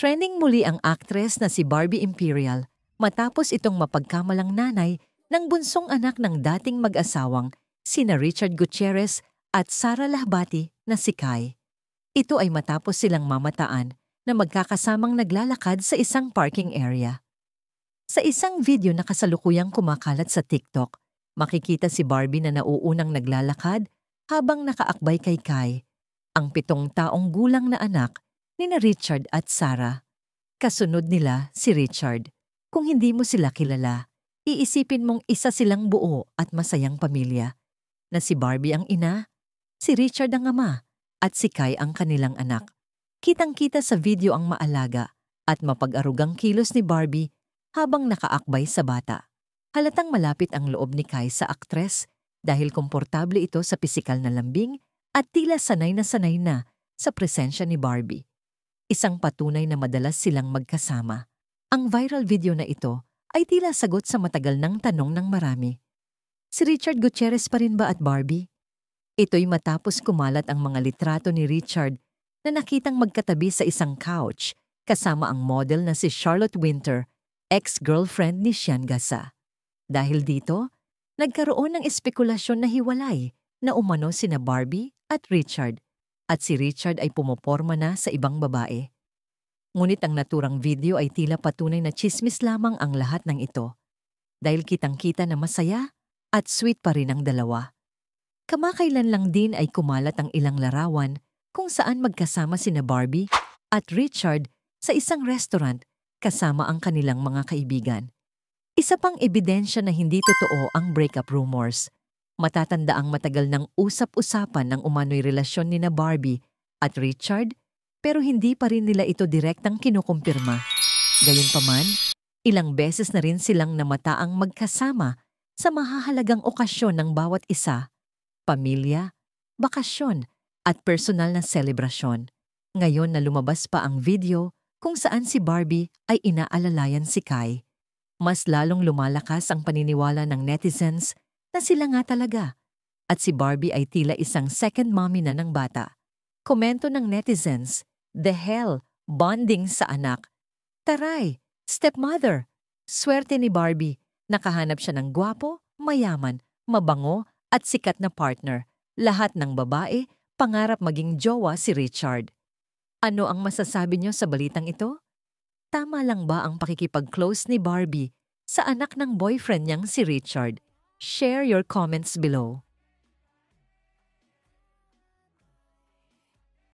Trending muli ang aktres na si Barbie Imperial matapos itong mapagkamalang nanay ng bunsong anak ng dating mag-asawang sina Richard Gutierrez at Sara Lahbati na si Kai. Ito ay matapos silang mamataan na magkakasamang naglalakad sa isang parking area. Sa isang video na kasalukuyang kumakalat sa TikTok, makikita si Barbie na nauunang naglalakad habang nakaakbay kay Kai, ang 7 taong gulang na anak nina Richard at Sara. Kasunod nila si Richard. Kung hindi mo sila kilala, iisipin mong isa silang buo at masayang pamilya, na si Barbie ang ina, si Richard ang ama, at si Kai ang kanilang anak. Kitang-kita sa video ang maalaga at mapag-arugang kilos ni Barbie habang nakaakbay sa bata. Halatang malapit ang loob ni Kai sa aktres dahil komportable ito sa pisikal na lambing at tila sanay na sa presensya ni Barbie. Isang patunay na madalas silang magkasama. Ang viral video na ito ay tila sagot sa matagal ng tanong ng marami. Si Richard Gutierrez pa rin ba at Barbie? Ito'y matapos kumalat ang mga litrato ni Richard na nakitang magkatabi sa isang couch kasama ang model na si Charlotte Winter, ex-girlfriend ni Sean Gasa. Dahil dito, nagkaroon ng espekulasyon na hiwalay na umano sina Barbie at Richard, at si Richard ay pumoporma na sa ibang babae. Ngunit ang naturang video ay tila patunay na tsismis lamang ang lahat ng ito, dahil kitang-kita na masaya at sweet pa rin ang dalawa. Kamakailan lang din ay kumalat ang ilang larawan kung saan magkasama sina Barbie at Richard sa isang restaurant kasama ang kanilang mga kaibigan. Isa pang ebidensya na hindi totoo ang breakup rumors. Matatanda ang matagal ng usap-usapan ng umano'y relasyon ni na Barbie at Richard, pero hindi pa rin nila ito direktang kinukumpirma. Gayunpaman, ilang beses na rin silang namataang magkasama sa mahahalagang okasyon ng bawat isa, pamilya, bakasyon, at personal na selebrasyon. Ngayon na lumabas pa ang video kung saan si Barbie ay inaalalayan si Kai, mas lalong lumalakas ang paniniwala ng netizens na sila nga talaga, at si Barbie ay tila isang second mommy na ng bata. Komento ng netizens, "The hell, bonding sa anak. Taray, stepmother." Swerte ni Barbie, nakahanap siya ng gwapo, mayaman, mabango at sikat na partner. Lahat ng babae, pangarap maging jowa si Richard. Ano ang masasabi niyo sa balitang ito? Tama lang ba ang pakikipag-close ni Barbie sa anak ng boyfriend niyang si Richard? Share your comments below.